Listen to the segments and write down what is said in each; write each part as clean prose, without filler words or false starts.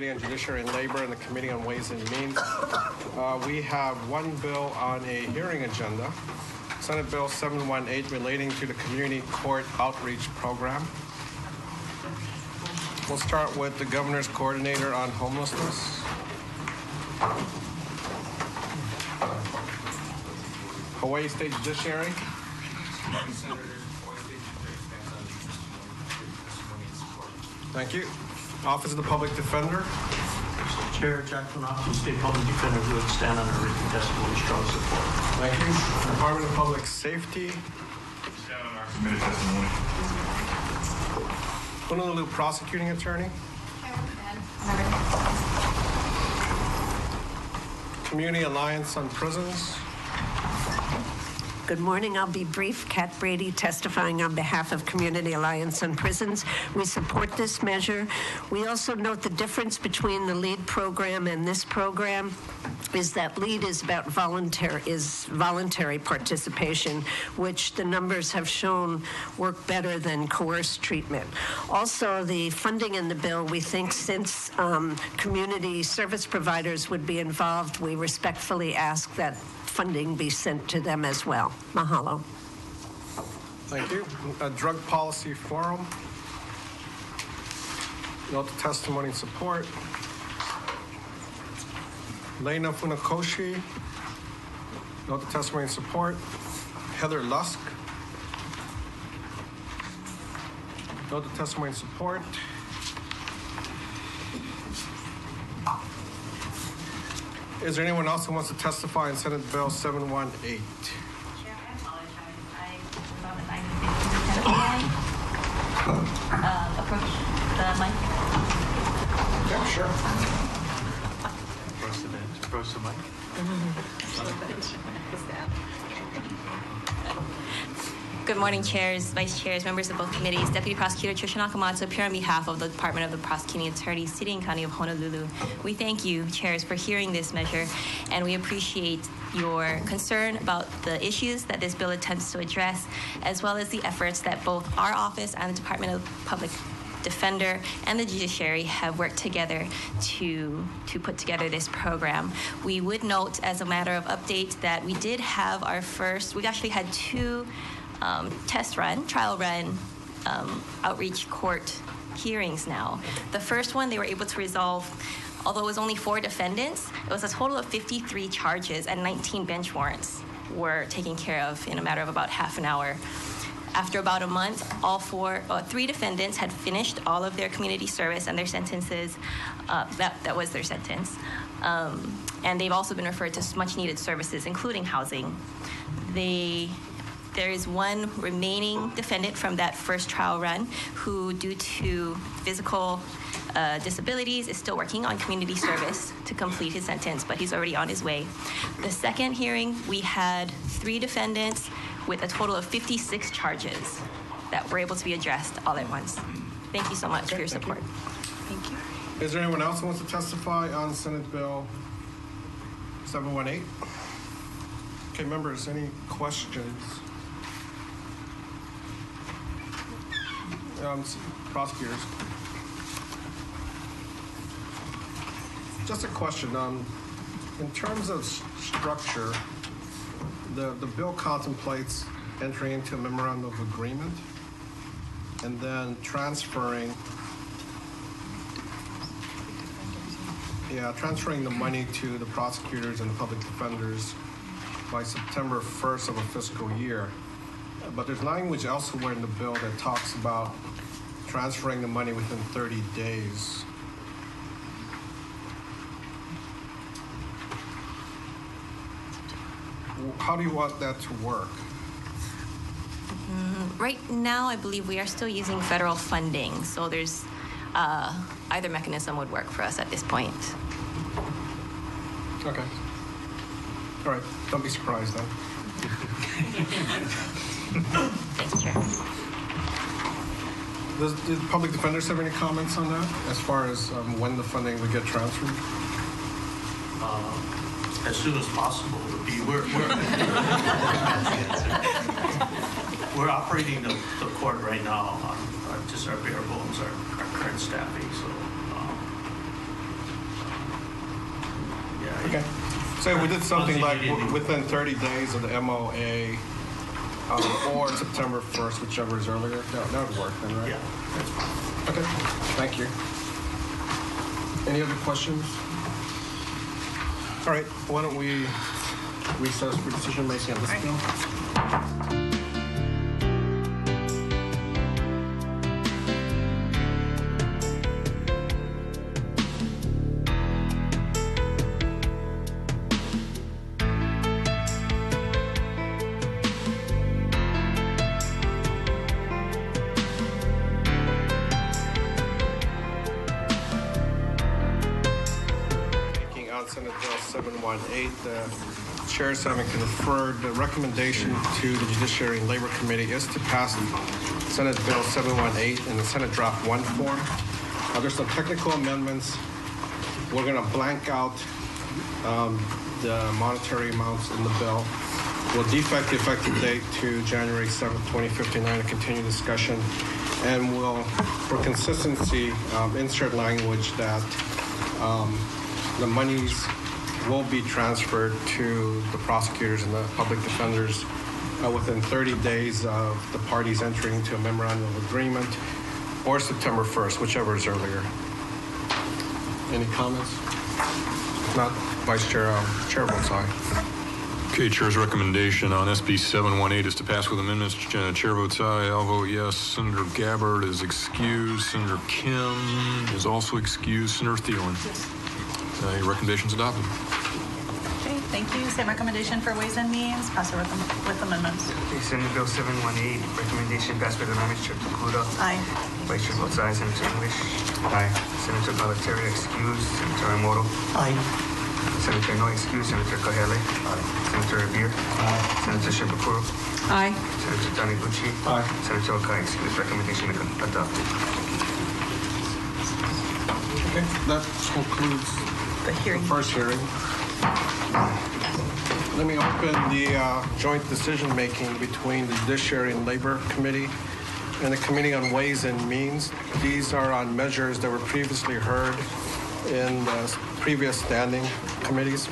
Committee on Judiciary and Labor and the Committee on Ways and Means. We have one bill on a hearing agenda, Senate Bill 718, relating to the Community Court Outreach Program. We'll start with the Governor's Coordinator on Homelessness. Hawaii State Judiciary. Thank you. Office of the Public Defender. Mr. Chair, Jacqueline Office State Public Defender would stand on a written testimony, strong support. Thank you. Department of Public Safety. Stand on our submitted testimony. Honolulu Prosecuting Attorney. Community Alliance on Prisons. Good morning. I'll be brief. Kat Brady testifying on behalf of Community Alliance on Prisons. We support this measure. We also note the difference between the LEAD program and this program is that LEAD is about voluntary participation, which the numbers have shown work better than coerced treatment. Also, the funding in the bill, we think since community service providers would be involved, we respectfully ask that funding be sent to them as well. Mahalo. Thank you. Drug Policy Forum. Note the testimony and support. Lena Funakoshi. Note the testimony and support. Heather Lusk. Note the testimony and support. Is there anyone else who wants to testify in Senate Bill 718? Chair, I apologize. I thought that I needed to approach the mic. Yeah, sure. Approach the mic. Good morning, chairs, vice chairs, members of both committees. Deputy Prosecutor Tricia Nakamatsu appear on behalf of the Department of the Prosecuting Attorney, City and County of Honolulu. We thank you, chairs, for hearing this measure, and we appreciate your concern about the issues that this bill attempts to address, as well as the efforts that both our office and the Department of Public Defender and the judiciary have worked together to put together this program. We would note, as a matter of update, that we did have our first, we actually had two trial run outreach court hearings now. The first one, they were able to resolve, although it was only 4 defendants, it was a total of 53 charges and 19 bench warrants were taken care of in a matter of about half an hour. After about a month, 3 defendants had finished all of their community service and their sentences. That was their sentence. And they've also been referred to much needed services, including housing. There is one remaining defendant from that first trial run who, due to physical disabilities, is still working on community service to complete his sentence, but he's already on his way. The second hearing, we had 3 defendants with a total of 56 charges that were able to be addressed all at once. Thank you so much for your support. Thank you. Is there anyone else who wants to testify on Senate Bill 718? Okay, members, any questions? Prosecutors. Just a question. In terms of structure, the bill contemplates entering into a memorandum of agreement and then transferring the money to the prosecutors and the public defenders by September 1st of a fiscal year. But there's language elsewhere in the bill that talks about transferring the money within 30 days. How do you want that to work? Right now, I believe we are still using federal funding, so there's either mechanism would work for us at this point. Okay. All right. Don't be surprised then. Thanks, Chair. Does the public defenders have any comments on that as far as when the funding would get transferred? As soon as possible would be. We're operating the court right now on just our bare bones, our current staffing. So Okay. So we did something like within 30 days of the MOA or September 1st, whichever is earlier. That would work then, right? Yeah. Okay. Thank you. Any other questions? All right. Why don't we recess for decision making on this bill? Senate Bill 718, the chairs having conferred, the recommendation to the Judiciary and Labor Committee is to pass Senate Bill 718 in the Senate Draft 1 form. There's some technical amendments. We're going to blank out the monetary amounts in the bill. We'll defect the effective date to January 7th, 2059 to continue discussion. And we'll, for consistency, insert language that the monies will be transferred to the prosecutors and the public defenders within 30 days of the parties entering into a memorandum of agreement or September 1st, whichever is earlier. Any comments? If not, Vice Chair, Chair votes aye. Okay, Chair's recommendation on SB 718 is to pass with amendments. Chair votes aye. I'll vote yes. Senator Gabbard is excused. Senator Kim is also excused. Senator Thielen. Your recommendation's adopted. Okay, thank you. Same recommendation for Ways and Means. Pass it with amendments. Okay, Senate Bill 718, recommendation passed with amendments. Chair Tokuda. Aye. Vice Chair votes aye. Senator English. Aye. Senator Balaterra excused. Senator Amoro. Aye. Senator No excused. Senator Kahele. Aye. Senator Revere. Aye. Senator Shepakuro. Aye. Senator Taniguchi. Aye. Senator Okai excused. Recommendation adopted. Okay, that concludes The hearing. the first hearing. Let me open the joint decision-making between the Judiciary and Labor Committee and the Committee on Ways and Means. These are on measures that were previously heard in the previous standing committees.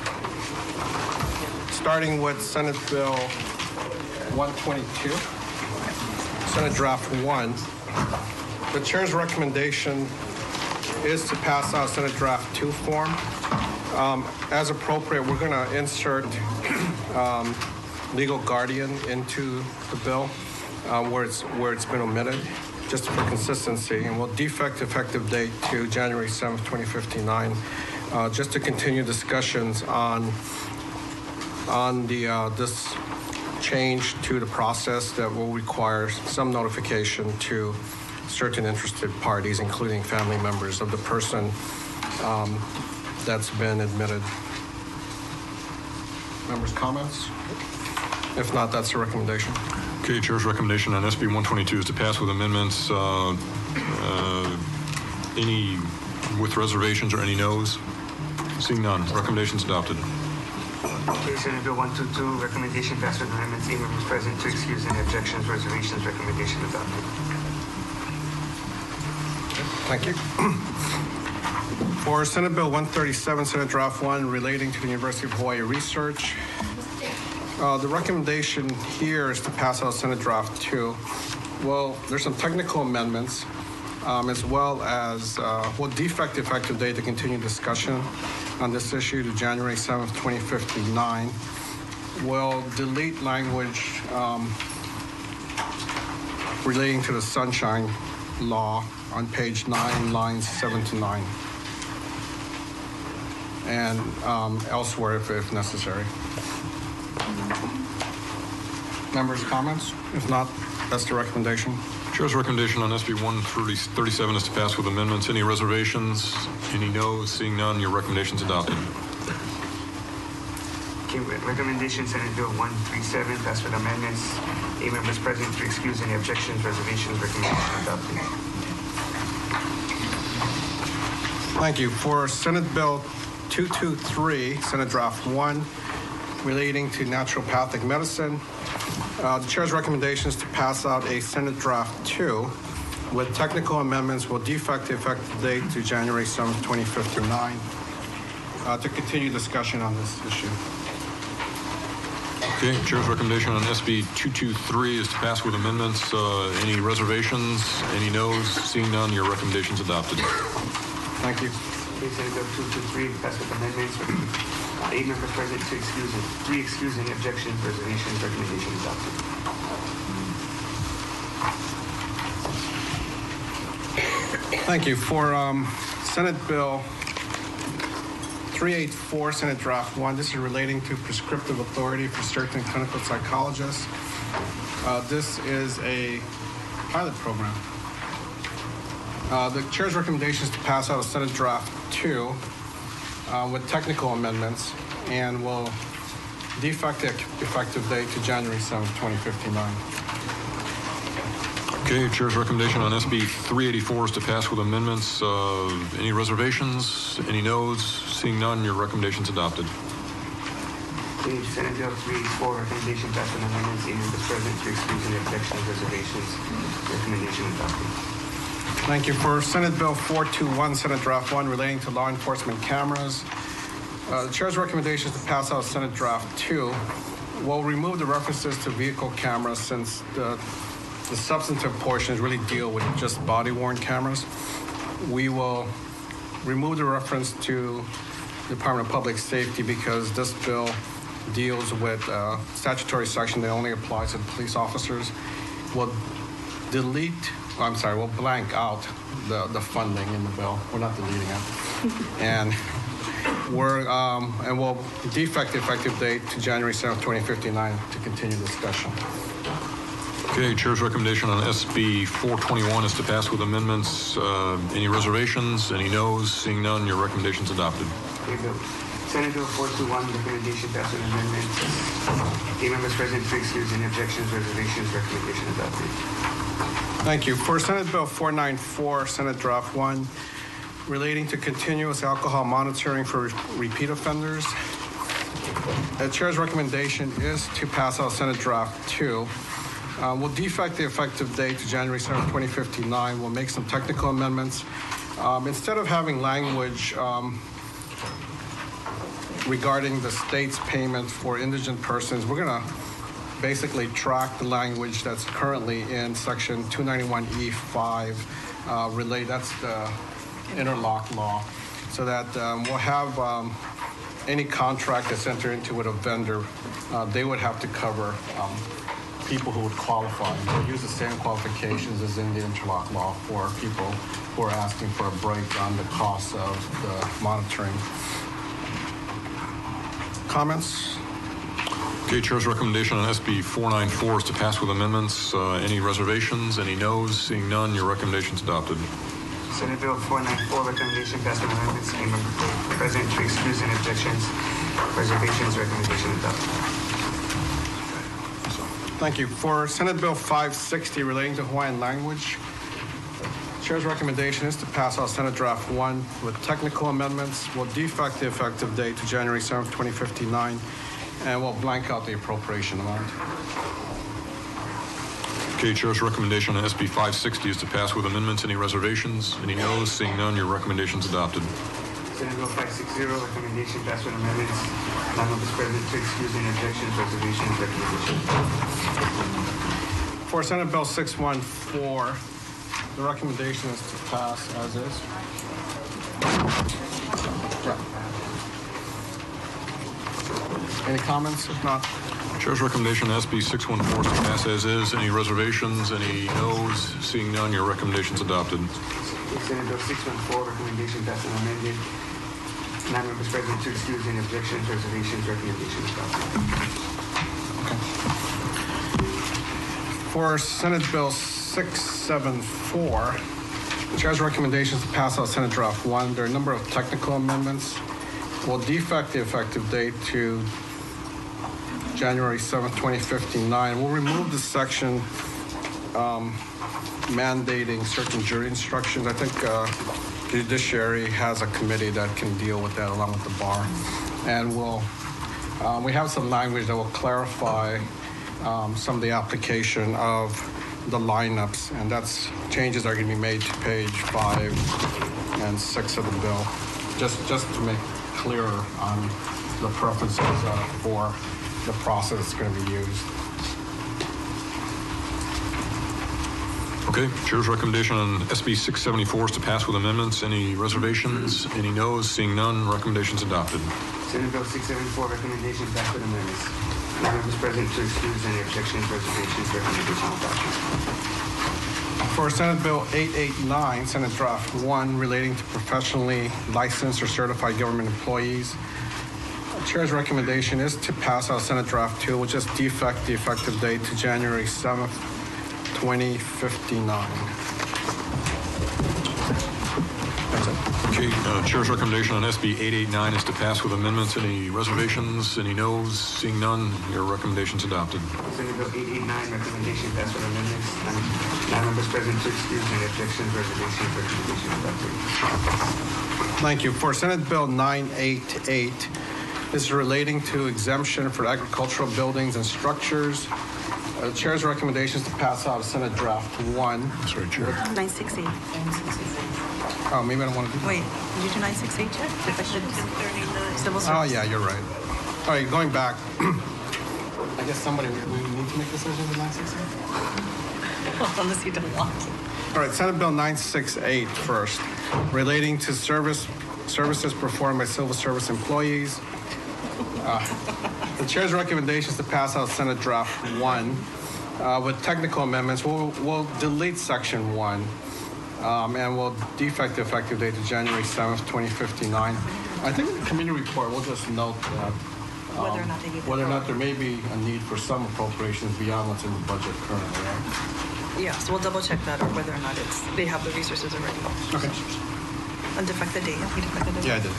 Starting with Senate Bill 122, Senate Draft 1. The Chair's recommendation is to pass out Senate Draft 2 form. As appropriate, we're going to insert legal guardian into the bill where it's been omitted, just for consistency, and we'll defect effective date to January 7th, 2059, just to continue discussions on the this change to the process that will require some notification to certain interested parties, including family members of the person that's been admitted. Members' comments? If not, that's the recommendation. Okay, Chair's recommendation on SB 122 is to pass with amendments. Any with reservations or any noes? Seeing none, recommendation's adopted. Okay, Senate Bill 122, recommendation passed with amendments. Any members present to excuse any objections, reservations, recommendation adopted. Thank you. For Senate Bill 137, Senate Draft 1, relating to the University of Hawaii research, the recommendation here is to pass out Senate Draft 2. Well, there's some technical amendments, as well as we'll defect the effective date to continue discussion on this issue to January 7th, 2059. We'll delete language relating to the Sunshine Law on page 9, lines 7 to 9, and elsewhere if necessary. Members' comments? If not, that's the recommendation. Chair's recommendation on SB 137 is to pass with amendments. Any reservations? Any noes? Seeing none, your recommendation's adopted. Okay, recommendation Senate Bill 137 passed with amendments. A members present to excuse any objections, reservations, recommendation adopted. Thank you. For Senate Bill 223, Senate Draft 1, relating to naturopathic medicine, the Chair's recommendation is to pass out a Senate Draft 2 with technical amendments will defect the effective date to January 7th, 2059. to continue discussion on this issue. Okay, Chair's recommendation on SB 223 is to pass with amendments. Any reservations? Any noes? Seeing none, your recommendation is adopted. Thank you. Okay, Senate Bill 223, passed with amendments. 8 members present, 3 excused, any objections, reservations, recommendation adopted. Thank you. For Senate Bill 384, Senate Draft 1, this is relating to prescriptive authority for certain clinical psychologists. This is a pilot program. The chair's recommendation is to pass out a Senate Draft 2 with technical amendments and will defer the effective date to January 7th, 2059. Okay, Chair's recommendation on SB 384 is to pass with amendments. Any reservations? Any noes? Seeing none, your recommendation is adopted. Okay, Senate Bill 384, recommendation passed with amendments. 8 members present, 3 excused, any objections, reservations, recommendation adopted. Thank you. For Senate Bill 421, Senate Draft 1, relating to law enforcement cameras, the chair's recommendation is to pass out Senate Draft 2. We'll remove the references to vehicle cameras since the substantive portions really deal with just body-worn cameras. We will remove the reference to the Department of Public Safety because this bill deals with a statutory section that only applies to police officers. We'll we'll blank out the funding in the bill. We're not deleting it. And we'll defect the effective date to January 7th, 2059 to continue discussion. Okay, Chair's recommendation on SB 421 is to pass with amendments. Any reservations? Any noes? Seeing none, your recommendation is adopted. Okay, Bill. Senate Bill 421, recommendation passed with amendments. 8 members present, 3 excused, any objections, reservations, recommendation adopted. Thank you. For Senate Bill 494, Senate Draft 1, relating to continuous alcohol monitoring for repeat offenders, the chair's recommendation is to pass out Senate Draft 2. We'll defect the effective date to January 7th, 2059. We'll make some technical amendments. Instead of having language regarding the state's payment for indigent persons, we're going to basically track the language that's currently in Section 291E5. That's the interlock law, so that we'll have any contract that's entered into with a vendor, they would have to cover people who would qualify. We'll use the same qualifications as in the interlock law for people who are asking for a break on the cost of the monitoring. Comments? Okay, Chair's recommendation on SB 494 is to pass with amendments. Any reservations? Any noes? Seeing none, your recommendation is adopted. Senate Bill 494, recommendation passed with amendments. 8 members present, 3 excused, any objections, reservations, recommendation adopted. Thank you. For Senate Bill 560 relating to Hawaiian language, Chair's recommendation is to pass out Senate Draft 1 with technical amendments. We'll defect the effective date to January 7th, 2059, and we'll blank out the appropriation amount. Okay, Chair's recommendation on SB 560 is to pass with amendments. Any reservations? Any noes? Seeing none, your recommendation is adopted. Senate Bill 560, recommendation passed with amendments. 9 members present, 3 excused, any objections, reservations, recommendation. For Senate Bill 614, the recommendation is to pass as is. Any comments? If not, Chair's recommendation on SB 614 is to pass as is. Any reservations? Any noes? Seeing none, your recommendation is adopted. Senate Bill 614, recommendation passed and amended. 9 members present, 2 excused, any objections, reservations, recommendation adopted. okay. For Senate Bill 674, the Chair's recommendation is to pass out Senate Draft 1. There are a number of technical amendments. We'll defect the effective date to January 7th, 2059. We'll remove the section mandating certain jury instructions. I think the judiciary has a committee that can deal with that along with the bar. And we have some language that will clarify some of the application of the lineups, and that's changes that are going to be made to page 5 and 6 of the bill, just to make clearer on the preferences for the process that's going to be used. Okay, Chair's recommendation on SB 674 is to pass with amendments. Any reservations? Any noes? Seeing none, recommendations adopted. Senate Bill 674, recommendation passed with amendments. Nine members present to excuse any objections, reservations, recommendation adopted. For Senate Bill 889, Senate Draft 1, relating to professionally licensed or certified government employees, Chair's recommendation is to pass out Senate Draft 2, which is defect the effective date to January 7th, 2059. That's it. Okay, Chair's recommendation on SB 889 is to pass with amendments. Any reservations? Any noes? Seeing none, your recommendation's adopted. Senate Bill 889, recommendation passed with amendments. Nine members present to excuse any objections, reservations, recommendation adopted. Thank you. For Senate Bill 988, this is relating to exemption for agricultural buildings and structures. The Chair's recommendation is to pass out Senate Draft 1. That's right, Chair. 968. Oh, maybe I don't want to do that. Wait, did you do 968 yet? Civil service. Oh, yeah, you're right. All right, going back. I guess we need to make decisions in 968? Unless you don't want to. All right, Senate Bill 968 first, relating to services performed by civil service employees. The Chair's recommendation is to pass out Senate Draft 1 with technical amendments. We'll delete Section 1 and we'll defect the effective date to January 7th, 2059. I think in the committee report, we'll just note that whether or not there may be a need for some appropriations beyond what's in the budget currently, right? Yeah, so we'll double check that, or whether or not they have the resources already. Okay. And defect the date. You defect the date? Yeah, I did.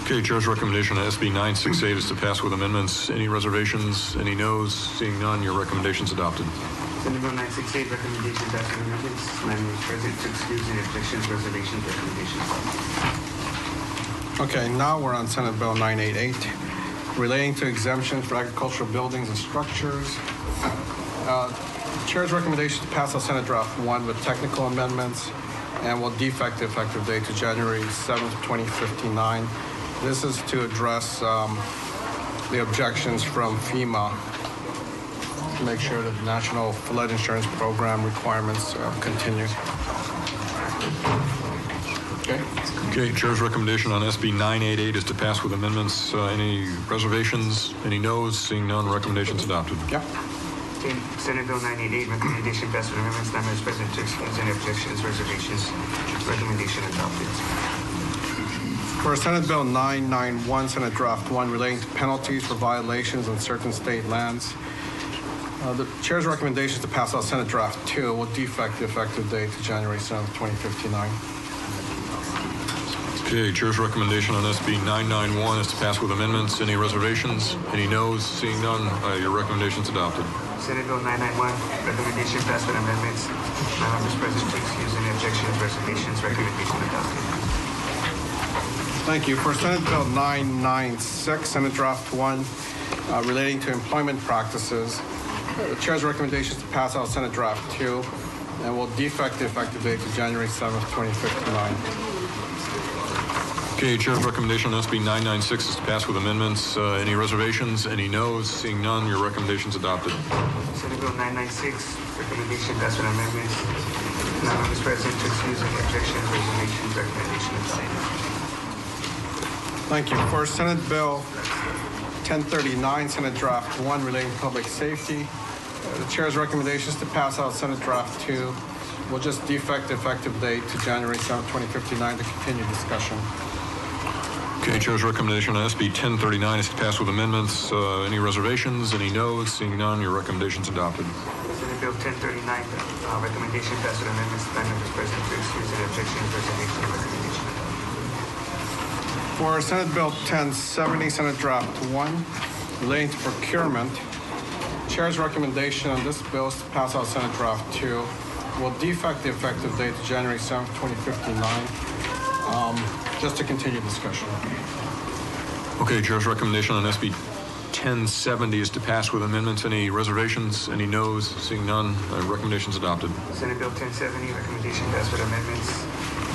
Okay, Chair's recommendation on SB 968 is to pass with amendments. Any reservations? Any noes? Seeing none, your recommendation's adopted. Senate Bill 968, recommendation passed with amendments. Nine members present to excuse any objections, reservations, recommendation adopted. Okay, now we're on Senate Bill 988, relating to exemptions for agricultural buildings and structures. Chair's recommendation to pass out Senate Draft 1 with technical amendments and will defect the effective date to January 7th, 2059. This is to address the objections from FEMA to make sure that the National Flood Insurance Program requirements continue. Okay. Okay, Chair's recommendation on SB 988 is to pass with amendments. Any reservations? Any noes? Seeing none, recommendation's adopted. Yeah. Okay, Senate Bill 988, recommendation passed with amendments. Nine members present to excuse any objections, reservations, recommendation adopted. For Senate Bill 991, Senate Draft 1, relating to penalties for violations on certain state lands, the Chair's recommendation is to pass out Senate Draft 2 will defect the effective date to January 7th, 2059. Okay, Chair's recommendation on SB 991 is to pass with amendments. Any reservations? Any noes? Seeing none, your recommendation's adopted. Senate Bill 991, recommendation passed with amendments. Nine members present to excuse any objections, reservations, recommendation adopted. Thank you. For Senate Bill 996, Senate Draft 1, relating to employment practices, the Chair's recommendation is to pass out Senate Draft 2 and will defect the effective date to January 7th, 2059. Okay, Chair's recommendation on SB 996 is to pass with amendments. Any reservations? Any noes? Seeing none, your recommendation's adopted. Senate Bill 996, recommendation passed with amendments. Nine members present to excuse any objections, reservations, recommendation adopted. Thank you. For Senate Bill 1039, Senate Draft 1, relating to public safety, the Chair's recommendation is to pass out Senate Draft 2. We'll just defect the effective date to January 7th, 2059 to continue discussion. Okay, Chair's recommendation on SB 1039 is to pass with amendments. Any reservations? Any noes? Seeing none, your recommendation's adopted. Senate Bill 1039, recommendation passed with amendments. Nine members present to excuse any objections, reservations, recommendation adopted. For Senate Bill 1070, Senate Draft 1, relating to procurement, Chair's recommendation on this bill is to pass out Senate Draft 2. Will defect the effective date to January 7th, 2059, just to continue discussion. Okay, Chair's recommendation on SB 1070 is to pass with amendments. Any reservations? Any noes? Seeing none, recommendation's adopted. Senate Bill 1070, recommendation passed with amendments.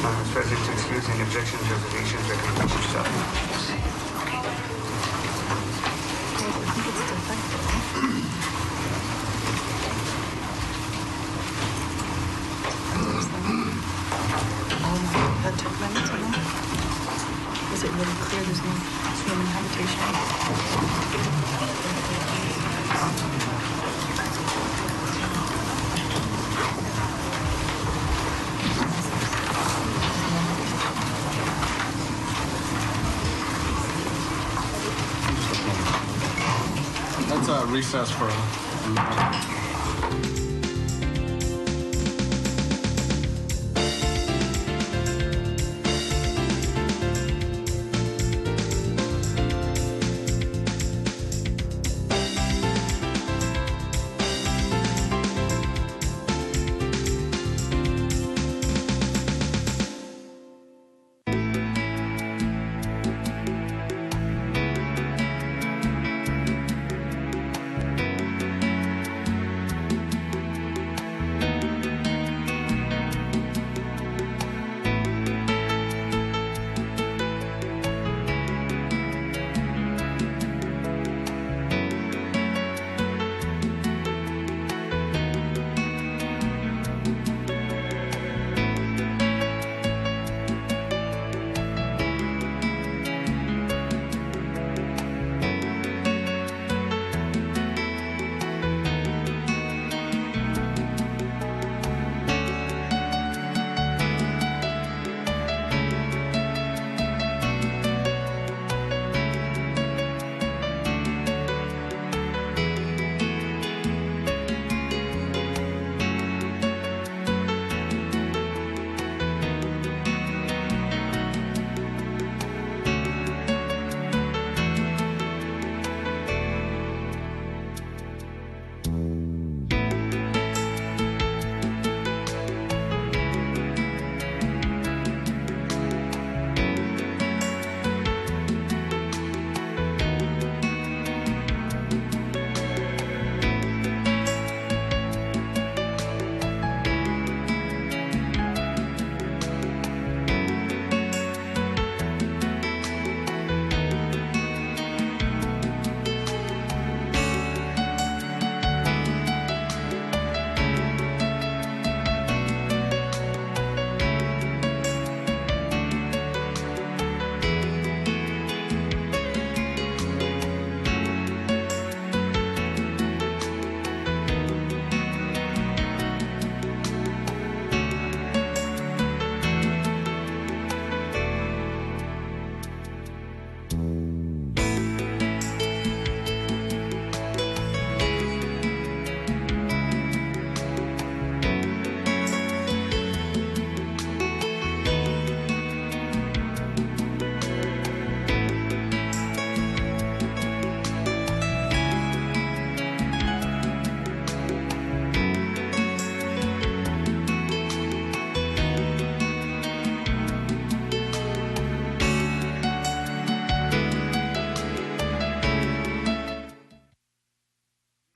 Members present to excuse any objections, reservations, recommendation adopted. recommendation. That's a recess for.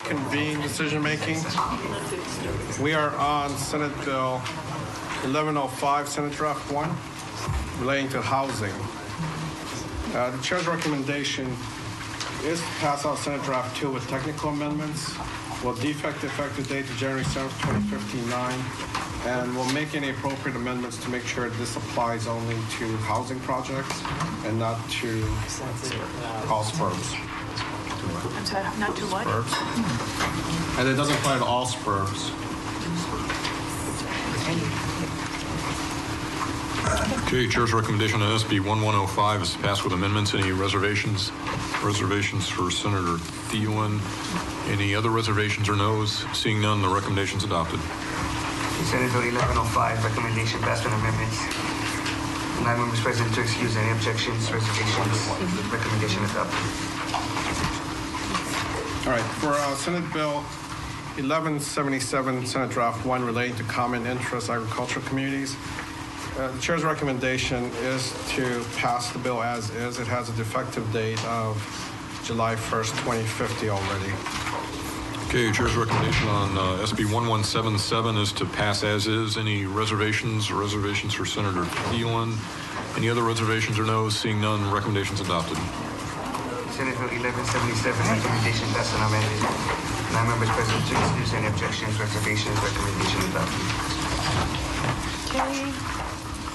Convene decision-making. We are on Senate Bill 1105, Senate Draft 1, relating to housing. The chair's recommendation is to pass out Senate Draft 2 with technical amendments. Will defect the effective date to January 7th, 2059, and will make any appropriate amendments to make sure this applies only to housing projects and not to all spurs. I'm sorry, not to what? Spurs. And it doesn't apply to all spurs. Okay, Chair's recommendation on SB 1105 is to pass with amendments. Any reservations? Reservations for Senator Thielen. Any other reservations or no's? Seeing none, the recommendation is adopted. Senate Bill 1105, recommendation passed with amendments. 9 members present to excuse. Any objections, reservations? Recommendation adopted. All right, for Senate Bill 1177, Senate Draft 1, relating to common interest agricultural communities, the chair's recommendation is to pass the bill as is. It has a defective date of July 1st, 2050 already. Okay, Chair's recommendation on SB 1177 is to pass as is. Any reservations or reservations for Senator Thielen? Any other reservations or no's? Seeing none, recommendations adopted. Senate Bill 1177, recommendation passed and amended. 9 members present to excuse. Any objections, reservations? Recommendation adopted. Okay.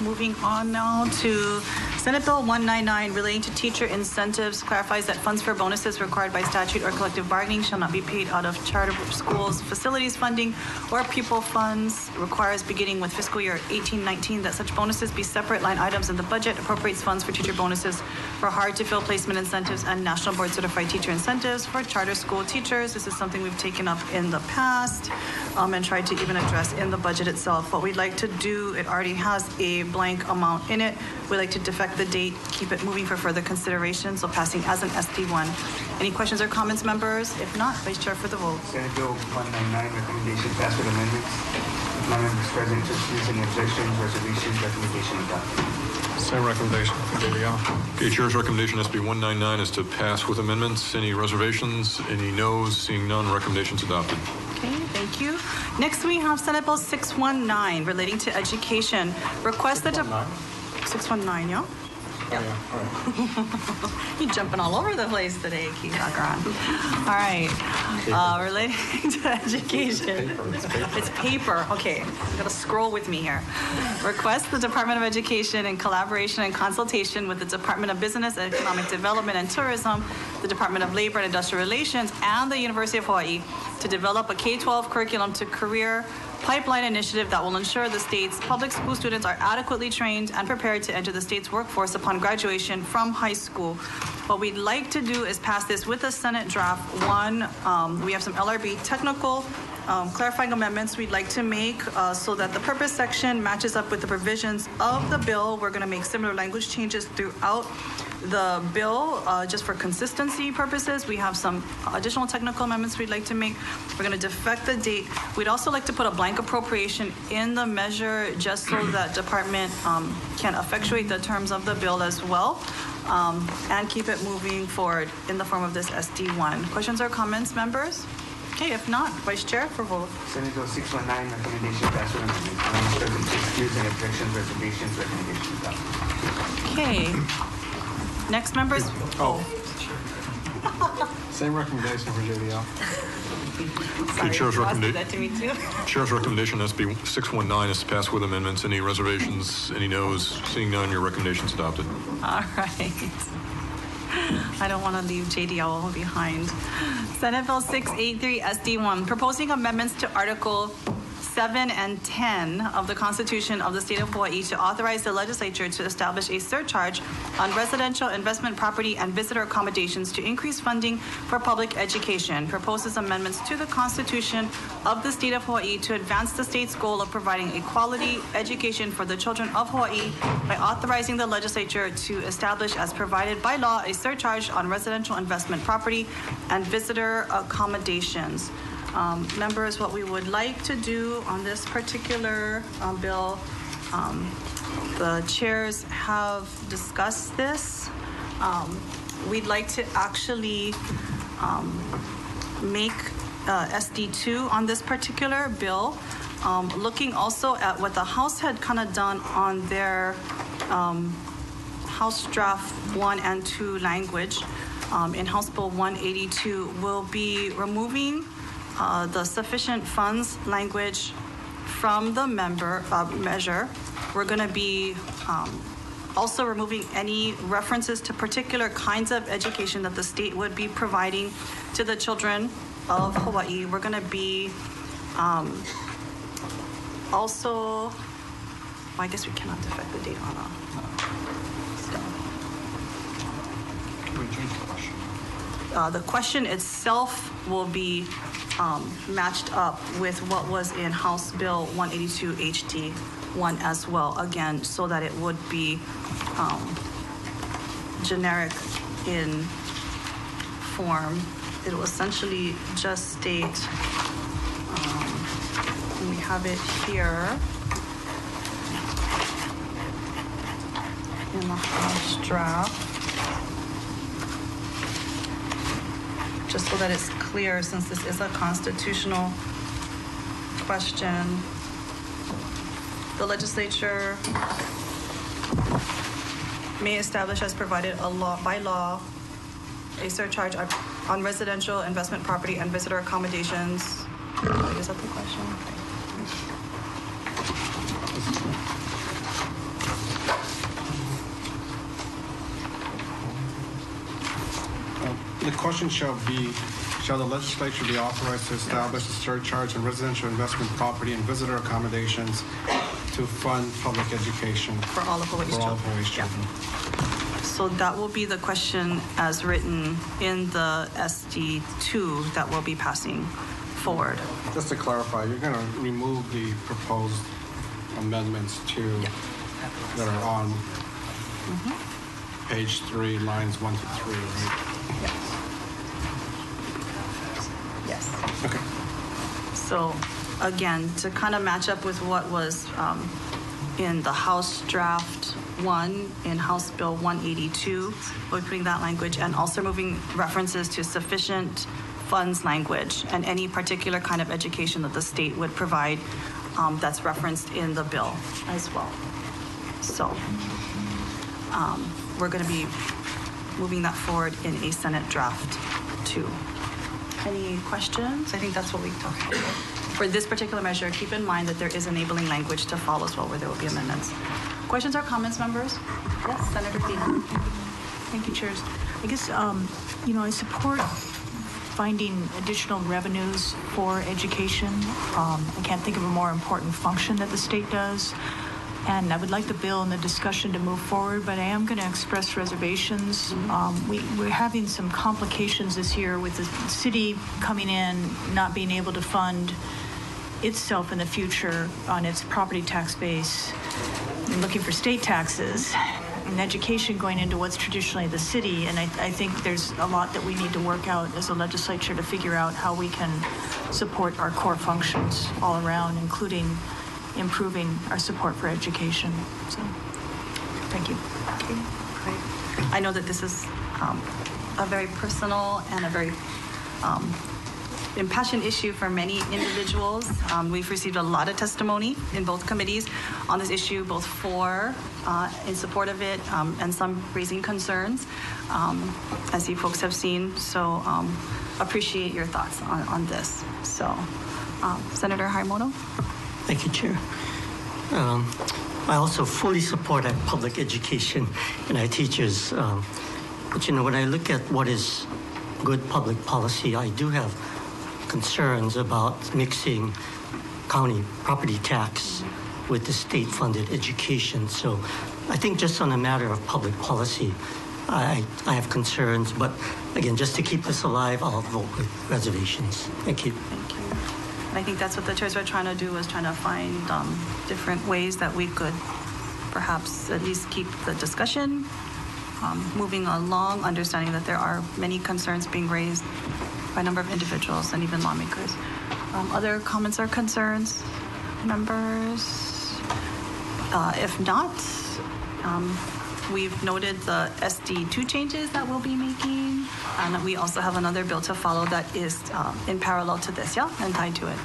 Moving on now to Senate Bill 199 relating to teacher incentives clarifies that funds for bonuses required by statute or collective bargaining shall not be paid out of charter schools facilities funding or pupil funds. Requires beginning with fiscal year 18-19 that such bonuses be separate line items in the budget. Appropriates funds for teacher bonuses for hard to fill placement incentives and national board certified teacher incentives for charter school teachers. This is something we've taken up in the past and tried to even address in the budget itself. What we'd like to do, it already has a blank amount in it. We'd like to defect the date, keep it moving for further consideration, so passing as an SD1. Any questions or comments, members? If not, Vice Chair for the vote. Senate Bill 199, recommendation passed with amendments. With none members present to excuse any objections, reservations, recommendation adopted. Same recommendation for JDL. Okay, Chair's recommendation SB 199 is to pass with amendments. Any reservations? Any noes? Seeing none, recommendations adopted. Okay, thank you. Next, we have Senate Bill 619 relating to education. Request that 619, yeah? You're jumping all over the place today, Keith Akron. All right. Relating to education. It's paper. Okay. You gotta scroll with me here. Request the Department of Education in collaboration and consultation with the Department of Business, Economic Development and Tourism, the Department of Labor and Industrial Relations, and the University of Hawaii to develop a K-12 curriculum to career pipeline initiative that will ensure the state's public school students are adequately trained and prepared to enter the state's workforce upon graduation from high school. What we'd like to do is pass this with a Senate Draft 1. We have some LRB technical clarifying amendments we'd like to make so that the purpose section matches up with the provisions of the bill. We're going to make similar language changes throughout the bill just for consistency purposes. We have some additional technical amendments we'd like to make. We're going to defect the date. We'd also like to put a blank appropriation in the measure just so that department can effectuate the terms of the bill as well and keep it moving forward in the form of this SD1. Questions or comments, members? Okay, if not, Vice Chair for vote. Senate Bill 619, recommendation passed with amendments. None members present to excuse any objections, reservations, recommendation adopted. Okay. Next, members. Same recommendation for JDL. Okay, Chair's recommendation. That to me too. Chair's recommendation SB 619 is to pass with amendments. Any reservations? Any noes? Seeing none, your recommendation's adopted. All right. I don't want to leave JDL behind. Senate Bill 683 SD1, proposing amendments to Article 7 and 10 of the Constitution of the State of Hawaii to authorize the legislature to establish a surcharge on residential investment property and visitor accommodations to increase funding for public education. Proposes amendments to the Constitution of the State of Hawaii to advance the state's goal of providing a quality education for the children of Hawaii by authorizing the legislature to establish as provided by law a surcharge on residential investment property and visitor accommodations. Members, what we would like to do on this particular bill, the chairs have discussed this. We'd like to actually make SD2 on this particular bill, looking also at what the House had kind of done on their House Draft 1 and 2 language. In House Bill 182, we'll be removing the sufficient funds language from the measure. We're going to be also removing any references to particular kinds of education that the state would be providing to the children of Hawaii. We're going to be also, well, I guess we cannot defect the date on a. The question itself will be matched up with what was in House Bill 182 HD 1 as well, again, so that it would be generic in form. It will essentially just state, we have it here in the House draft. Just so that it's clear, since this is a constitutional question, the legislature may establish as provided by law a surcharge on residential investment property and visitor accommodations. Is that the question? Okay. The question shall the legislature be authorized to establish a surcharge on residential investment property and visitor accommodations to fund public education For all of Hawaii's for all of children. Hawaii's Yeah. children? So that will be the question as written in the SD2 that will be passing forward. Just to clarify, you're going to remove the proposed amendments that are on page 3, lines 1 to 3, right? Yes. Okay. So again, to kind of match up with what was in the House Draft 1 in House Bill 182, we're putting that language and also moving references to sufficient funds language and any particular kind of education that the state would provide that's referenced in the bill as well. So we're going to be moving that forward in a Senate Draft 2. Any questions? I think that's what we talked about. For this particular measure, keep in mind that there is enabling language to follow as well, where there will be amendments. Questions or comments, members? Yes, Senator Tina. Thank you, Chairs. I guess, I support finding additional revenues for education. I can't think of a more important function that the state does. And I would like the bill and the discussion to move forward, but I am going to express reservations. We're having some complications this year with the city coming in, not being able to fund itself in the future on its property tax base and looking for state taxes and education going into what's traditionally the city. And I think there's a lot that we need to work out as a legislature to figure out how we can support our core functions all around, including improving our support for education. So, thank you. Okay, great. I know that this is a very personal and a very impassioned issue for many individuals. We've received a lot of testimony in both committees on this issue, both for, in support of it, and some raising concerns, as you folks have seen. So appreciate your thoughts on this. So, Senator Harimoto. Thank you, Chair. I also fully support our public education and our teachers. But, when I look at what is good public policy, I do have concerns about mixing county property tax with the state-funded education. So I think just on a matter of public policy, I have concerns. But, again, just to keep this alive, I'll vote with reservations. Thank you. Thank you. And I think that's what the chairs were trying to do, was trying to find different ways that we could perhaps at least keep the discussion moving along, understanding that there are many concerns being raised by a number of individuals and even lawmakers. Other comments or concerns, members? If not, we've noted the SD2 changes that we'll be making, and we also have another bill to follow that is in parallel to this, and tied to it.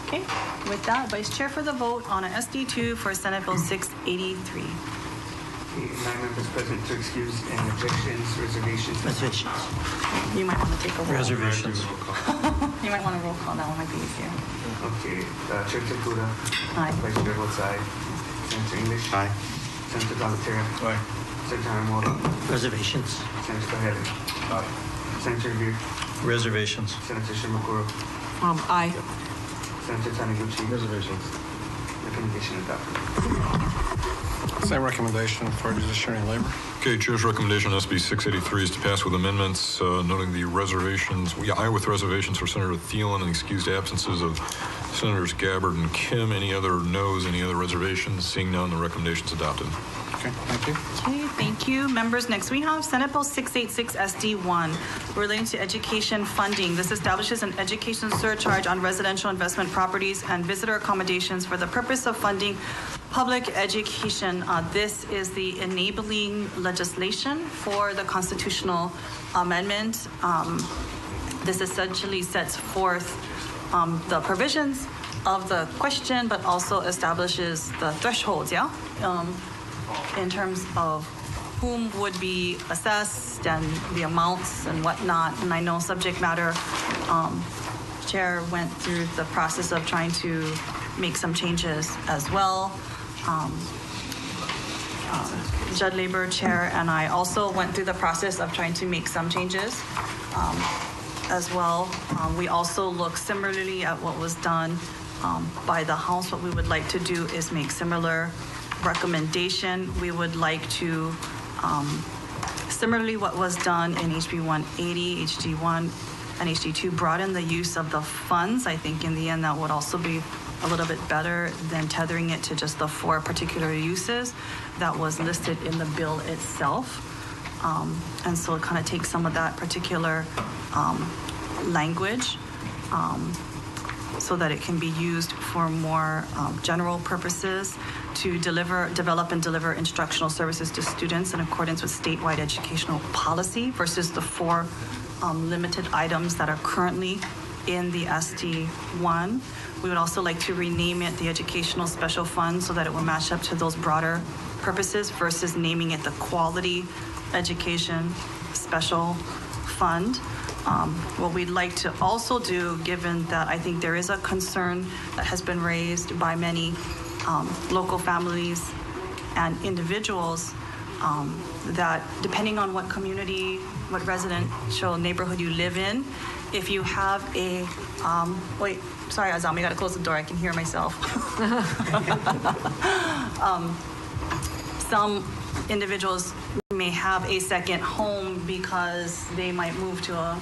Okay, with that, Vice Chair for the vote on a SD2 for Senate Bill 683. 9 members present to excuse and objections, reservations. Reservations. You might want to take a roll. Reservations. You might want to roll call. That one might be easier. Okay, Chair Takuda. Aye. Vice Chair votes aye. Senator English. Aye. Senator Galatera. Aye. Senator Harimoto. Reservations. Senator Kahele. Aye. Senator Beer. Reservations. Senator Shimakuro. Aye. Senator Taniguchi. Reservations. Recommendation adopted. Same recommendation for judiciary and labor. Okay, Chair's recommendation SB 683 is to pass with amendments, noting the reservations. Aye with reservations for Senator Thielen and excused absences of Senators Gabbard and Kim. Any other noes, any other reservations? Seeing none, the recommendation is adopted. Okay, thank you. Okay, thank you. Members, next we have Senate Bill 686 SD1 relating to education funding. This establishes an education surcharge on residential investment properties and visitor accommodations for the purpose of funding public education. This is the enabling legislation for the constitutional amendment. This essentially sets forth the provisions of the question, but also establishes the thresholds, in terms of whom would be assessed and the amounts and whatnot. And I know subject matter chair went through the process of trying to make some changes as well. Judd Labor, Chair, and I also went through the process of trying to make some changes as well. We also look similarly at what was done by the House. What we would like to do is make similar recommendation. We would like to, similarly what was done in HB 180, HD1, and HD2, broaden the use of the funds. I think in the end that would also be a little bit better than tethering it to just the 4 particular uses that was listed in the bill itself. And so it kind of takes some of that particular language so that it can be used for more general purposes to develop and deliver instructional services to students in accordance with statewide educational policy versus the 4 limited items that are currently in the SD1. We would also like to rename it the Educational Special Fund so that it will match up to those broader purposes versus naming it the Quality Education Special Fund. What we'd like to also do, given that I think there is a concern that has been raised by many local families and individuals, that depending on what community, what residential neighborhood you live in, if you have a, wait, sorry, Azam, you gotta close the door, I can hear myself. Some individuals may have a second home because they might move to a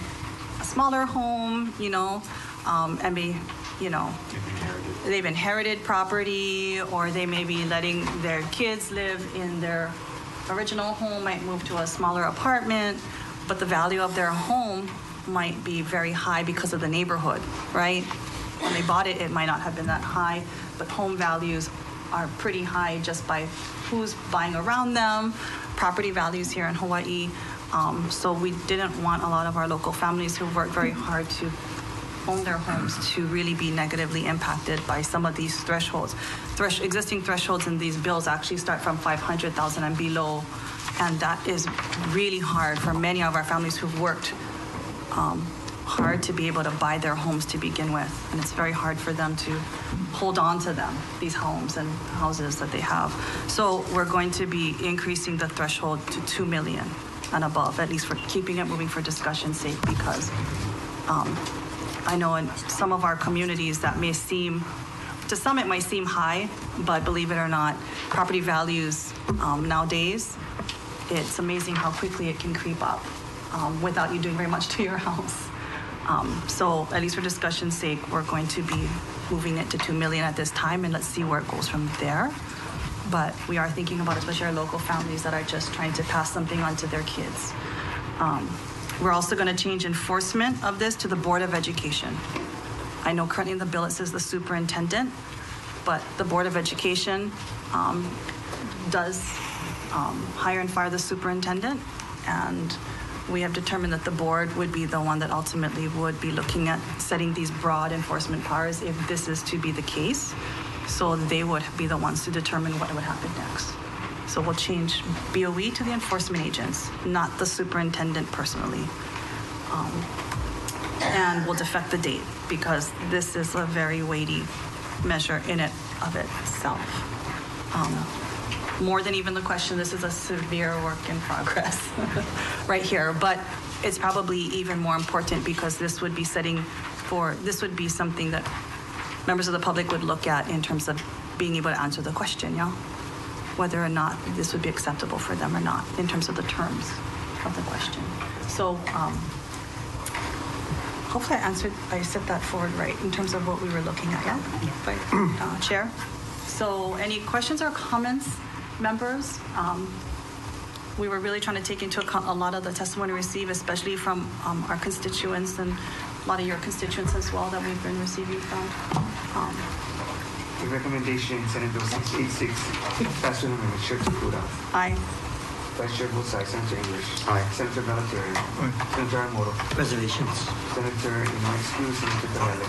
smaller home, you know, and be, you know, they've inherited property, or they may be letting their kids live in their original home, might move to a smaller apartment, but the value of their home might be very high because of the neighborhood, right? When they bought it, it might not have been that high, but home values are pretty high just by who's buying around them, property values here in Hawaii. So we didn't want a lot of our local families who worked very hard to own their homes to really be negatively impacted by some of these thresholds. Existing thresholds in these bills actually start from 500,000 and below, and that is really hard for many of our families who've worked hard to be able to buy their homes to begin with, and it's very hard for them to hold on to them, these homes and houses that they have. So we're going to be increasing the threshold to 2 million and above, at least for keeping it moving for discussion's sake, because I know in some of our communities that may seem, to some it might seem high, but believe it or not, property values nowadays, it's amazing how quickly it can creep up without you doing very much to your house. So at least for discussion's sake, we're going to be moving it to 2 million at this time, and let's see where it goes from there. But we are thinking about especially our local families that are just trying to pass something on to their kids. We're also going to change enforcement of this to the Board of Education. I know currently in the bill it says the superintendent, but the Board of Education does hire and fire the superintendent, and we have determined that the board would be the one that ultimately would be looking at setting these broad enforcement powers if this is to be the case. So they would be the ones to determine what would happen next. So we'll change BOE to the enforcement agents, not the superintendent personally. And we'll defect the date because this is a very weighty measure in it of itself. More than even the question, this is a severe work in progress right here, but it's probably even more important because this would be this would be something that members of the public would look at in terms of being able to answer the question, yeah? Whether or not this would be acceptable for them or not in terms of the terms of the question. So hopefully I set that forward right in terms of what we were looking at, yeah? But, Chair? So any questions or comments, members? We were really trying to take into account a lot of the testimony received, especially from our constituents and a lot of your constituents as well that we've been receiving from. The recommendation, Senate Bill 686, passed unanimously. Chair Takuda. Aye. Vice Chair both sides. Senator English. Aye. Senator Balaterra. Senator Aramoto. Reservations. Senator Inoue, Senator Perrelle.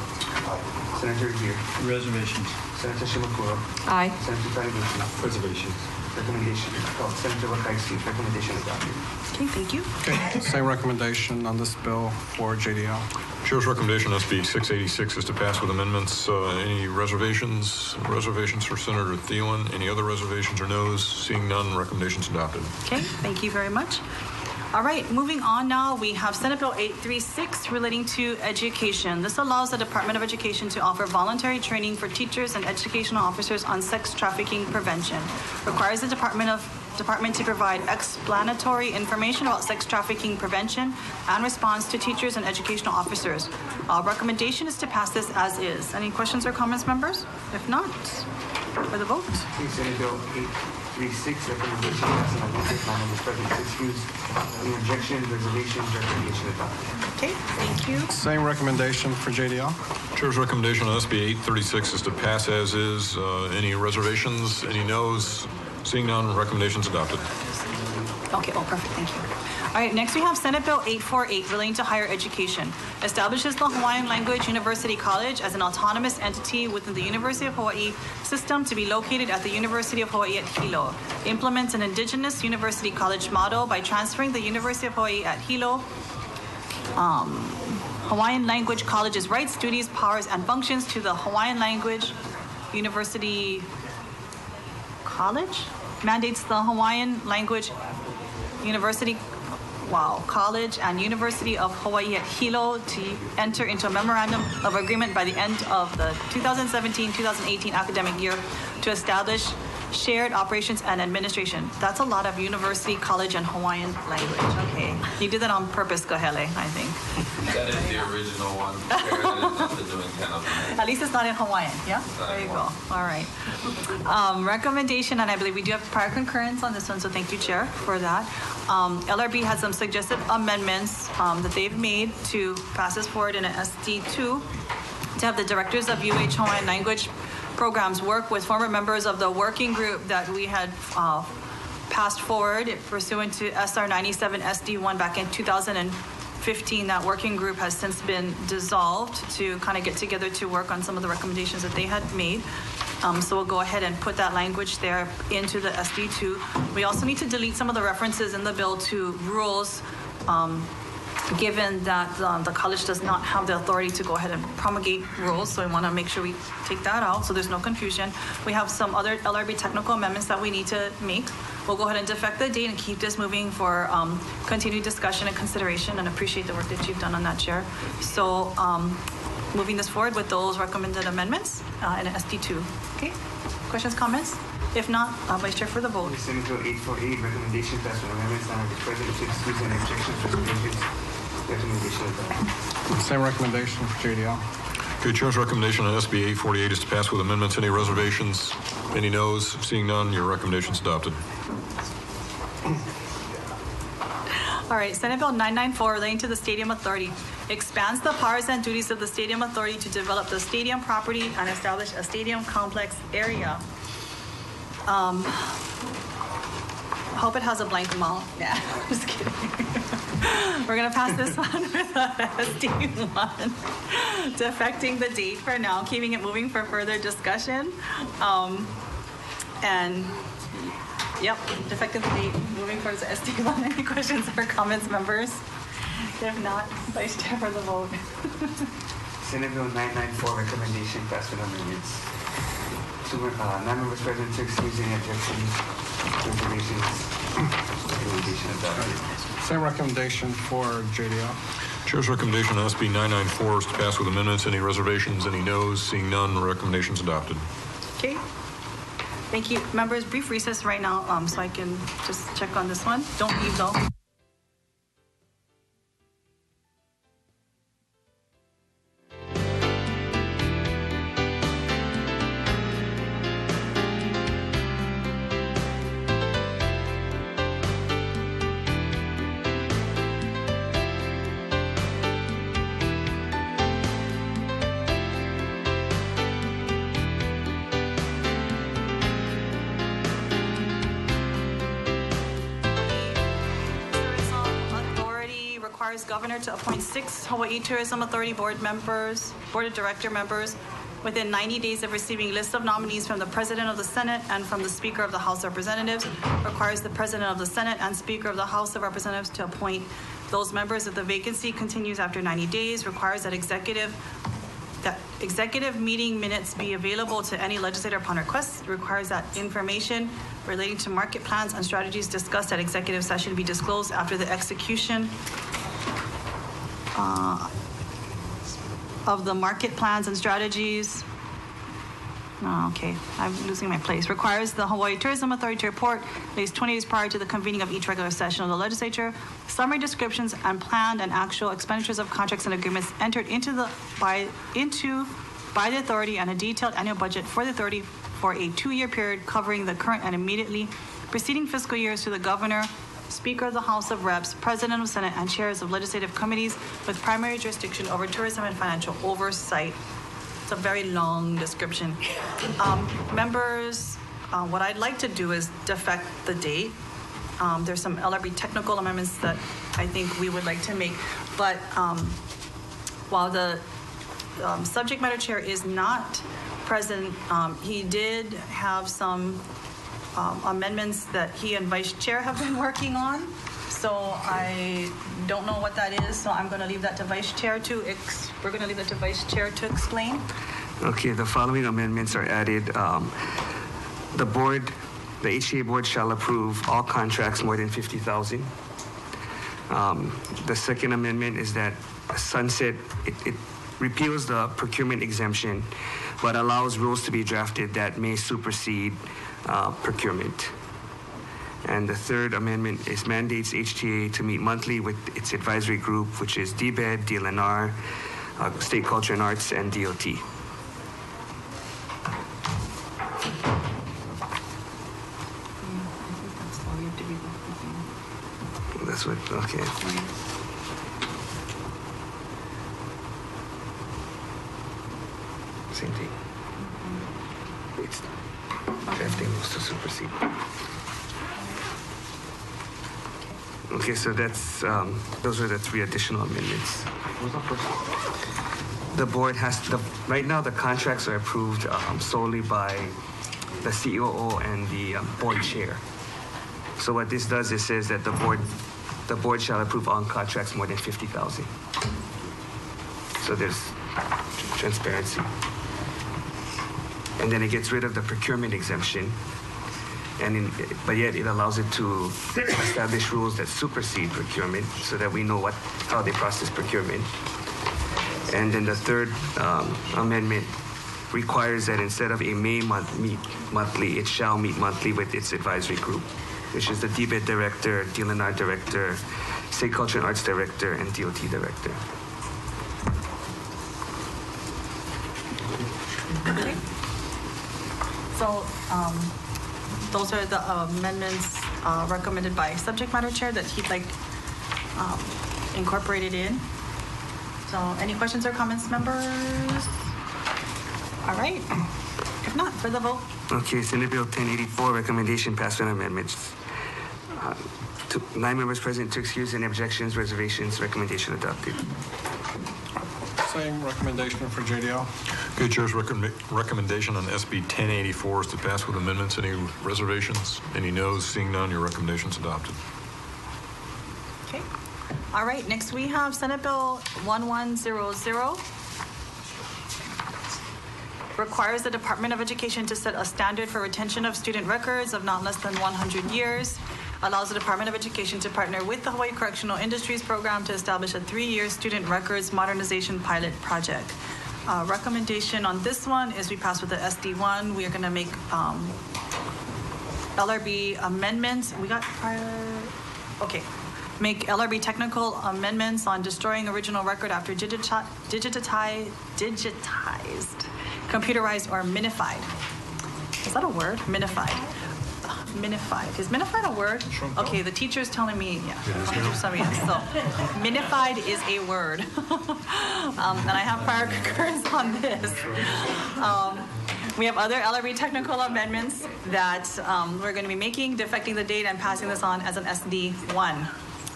Senator Revere. Reservations. Senator Shimakura. Aye. Senator Taibuchi. Reservations. Recommendation. Senator Wakaiski's recommendation adopted. Okay, thank you. Okay, same recommendation on this bill for JDL. Chair's recommendation SB 686 is to pass with amendments. Any reservations? Reservations for Senator Thielen? Any other reservations or noes? Seeing none, recommendations adopted. Okay, thank you very much. All right, moving on now, we have Senate Bill 836 relating to education. This allows the Department of Education to offer voluntary training for teachers and educational officers on sex trafficking prevention. Requires the department to provide explanatory information about sex trafficking prevention and response to teachers and educational officers. Recommendation is to pass this as is. Any questions or comments, members? If not, for the vote. Senate Bill 836, recommendation passed on amendment. Madam President, to excuse any objections, reservations, recommendation adopted. Okay, thank you. Same recommendation for JDL. Chair's recommendation on SB 836 is to pass as is. Any reservations? Any noes? Seeing none, recommendations adopted. Okay, oh, perfect, thank you. All right, next we have Senate Bill 848 relating to higher education. Establishes the Hawaiian Language University College as an autonomous entity within the University of Hawaii system to be located at the University of Hawaii at Hilo. Implements an indigenous university college model by transferring the University of Hawaii at Hilo Hawaiian Language College's rights, duties, powers, and functions to the Hawaiian Language University College. Mandates the Hawaiian Language University College and University of Hawaii at Hilo to enter into a memorandum of agreement by the end of the 2017-2018 academic year to establish shared operations and administration. That's a lot of university, college, and Hawaiian language. Okay. You did that on purpose, Kahele, I think. That is the original one. Nothing to intend of it. At least it's not in Hawaiian, yeah? There you go. All right. Recommendation, and I believe we do have prior concurrence on this one, so thank you, Chair, for that. LRB has some suggested amendments that they've made to pass this forward in an SD2 to have the directors of UH Hawaiian Language Programs work with former members of the working group that we had passed forward pursuant to SR 97 SD1 back in 2015. That working group has since been dissolved to kind of get together to work on some of the recommendations that they had made. So we'll go ahead and put that language there into the SD2. We also need to delete some of the references in the bill to rules, given that the college does not have the authority to go ahead and promulgate rules. So we want to make sure we take that out so there's no confusion. We have some other LRB technical amendments that we need to make. We'll go ahead and defect the date and keep this moving for continued discussion and consideration, and appreciate the work that you've done on that, Chair. So moving this forward with those recommended amendments in SD2. Okay, questions, comments? If not, Vice Chair for the vote. Senate Bill 848, recommendation passed on amendments. Madam President, to excuse any objections, reservations, recommendation adopted. Same recommendation for JDL. Okay, Chair's recommendation on SB 848 is to pass with amendments. Any reservations? Any noes? Seeing none, your recommendation's adopted. All right, Senate Bill 994 relating to the Stadium Authority expands the powers and duties of the Stadium Authority to develop the stadium property and establish a stadium complex area. Hope it has a blank amount. Yeah, just kidding. We're gonna pass this one with SD1, defecting the date for now, keeping it moving for further discussion. And yep, defecting the date, moving towards the SD1. Any questions or comments, members? If not, Vice Chair for the vote. Senate Bill 994, recommendation passed with amendments. Nine members present to excuse any objections, reservations, recommendation adopted. Same recommendation for JDL. Chair's recommendation on SB 994 is to pass with amendments. Any reservations? Any noes? Seeing none, recommendations adopted. Okay. Thank you. Members, brief recess right now so I can just check on this one. Don't leave though. Governor to appoint 6 Hawaii Tourism Authority board of director members within 90 days of receiving lists of nominees from the President of the Senate and from the Speaker of the House of Representatives, requires the President of the Senate and Speaker of the House of Representatives to appoint those members. If the vacancy continues after 90 days, requires that executive meeting minutes be available to any legislator upon request, requires that information relating to market plans and strategies discussed at executive session be disclosed after the execution of the market plans and strategies. Oh, okay, I'm losing my place. Requires the Hawaii Tourism Authority to report at least 20 days prior to the convening of each regular session of the legislature, summary descriptions and planned and actual expenditures of contracts and agreements entered by the authority, and a detailed annual budget for the authority for a 2-year period covering the current and immediately preceding fiscal years to the governor, Speaker of the House of Reps, President of the Senate, and chairs of legislative committees with primary jurisdiction over tourism and financial oversight. It's a very long description. Members, what I'd like to do is defect the date. There's some LRB technical amendments that I think we would like to make, but while the subject matter chair is not present, he did have some amendments that he and vice chair have been working on. So I don't know what that is. So I'm going to leave that to vice chair to explain. Okay, the following amendments are added. The board, the HTA board shall approve all contracts more than $50,000. The second amendment is that sunset, it repeals the procurement exemption, but allows rules to be drafted that may supersede procurement. And the third amendment is mandates HTA to meet monthly with its advisory group, which is DBED, DLNR, State Culture and Arts, and DOT. That's what, okay. Same thing. It's drafting rules to supersede. Okay, so that's those are the 3 additional amendments. What was the first one? The board has right now the contracts are approved solely by the COO and the board chair. So what this does is says that the board shall approve all contracts more than $50,000. So there's transparency, and then it gets rid of the procurement exemption. But yet it allows it to establish rules that supersede procurement so that we know how they process procurement. And then the third amendment requires that instead of a meet monthly, it shall meet monthly with its advisory group, which is the DBED director, DLNR director, State Culture and Arts director, and DOT director. Okay. So, those are the amendments recommended by subject matter chair that he'd like incorporated in. So any questions or comments, members? All right. If not, for the vote. Okay, Senate Bill 1084, recommendation passed on amendments. 9 members present to excuse, any objections, reservations, recommendation adopted. Same recommendation for JDL. Okay, Chair's recommendation on SB 1084 is to pass with amendments. Any reservations? Any noes? Seeing none, your recommendation's adopted. Okay. All right, next we have Senate Bill 1100. Requires the Department of Education to set a standard for retention of student records of not less than 100 years. Allows the Department of Education to partner with the Hawaii Correctional Industries Program to establish a 3-year student records modernization pilot project. Recommendation on this one is we pass with the SD1. We are going to make LRB amendments. We got prior. Okay. Make LRB technical amendments on destroying original record after digitized, computerized, or minified. Is that a word? Minified. Minified. Is minified a word? Okay, the teacher's telling me, yeah. So minified is a word. And I have prior concurrence on this. We have other LRB technical amendments that we're going to be making, defecting the date, and passing this on as an SD1.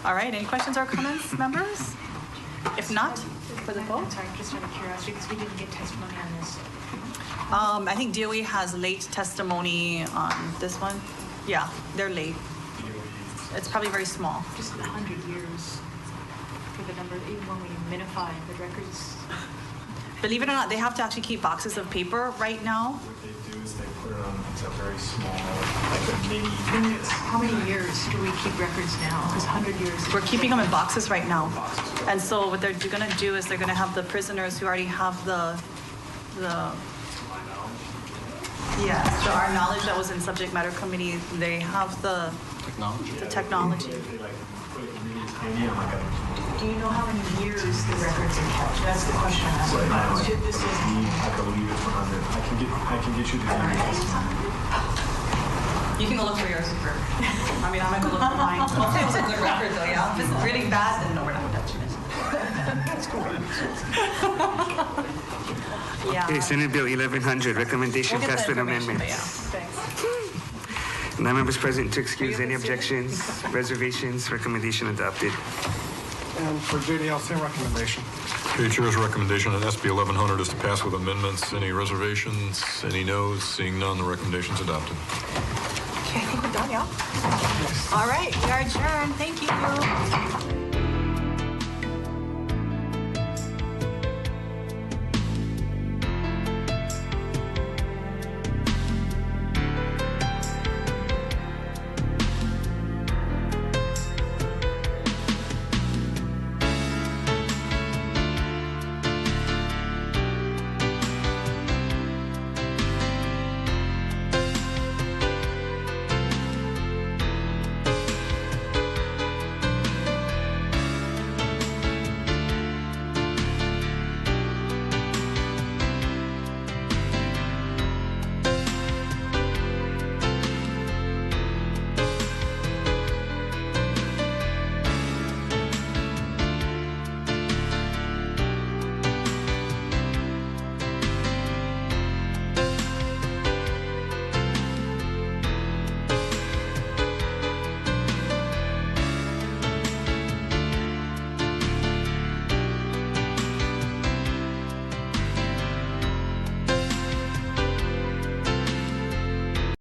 All right, any questions or comments, members? If not, for the vote. Sorry, just out of curiosity, because we didn't get testimony on this. I think DOE has late testimony on this one. Yeah, they're late. It's probably very small. Just 100 years for the number, even when we minify the records. Believe it or not, they have to actually keep boxes of paper right now. What they do is they put it on, it's a very small, like a mini. How many years do we keep records now? Because 100 years. We're keeping them in boxes right now. And so what they're going to do is they're going to have the prisoners who already have the yeah, so our knowledge that was in subject matter committee, they have the technology. They like put it really tiny on like a. Do you know how many years the records are kept? That's the question I'm asking. This is I believe it's 100. I can get you the details. You can go look for yours. I mean, I'm going to go look for mine. I'll say it was a good record, though, yeah. If it's really bad, then no, we're not touching it. Yeah. Okay, Senate Bill 1100, recommendation We'll get passed the with information, but amendments. yeah, thanks. Nine members present to excuse. Any objections, reservations, recommendation adopted. And for JDL, same recommendation. Okay, Chair's recommendation on SB 1100 is to pass with amendments. Any reservations? Any no's? Seeing none, the recommendation is adopted. Okay, I think we're done, yeah? All right, we are adjourned. Thank you.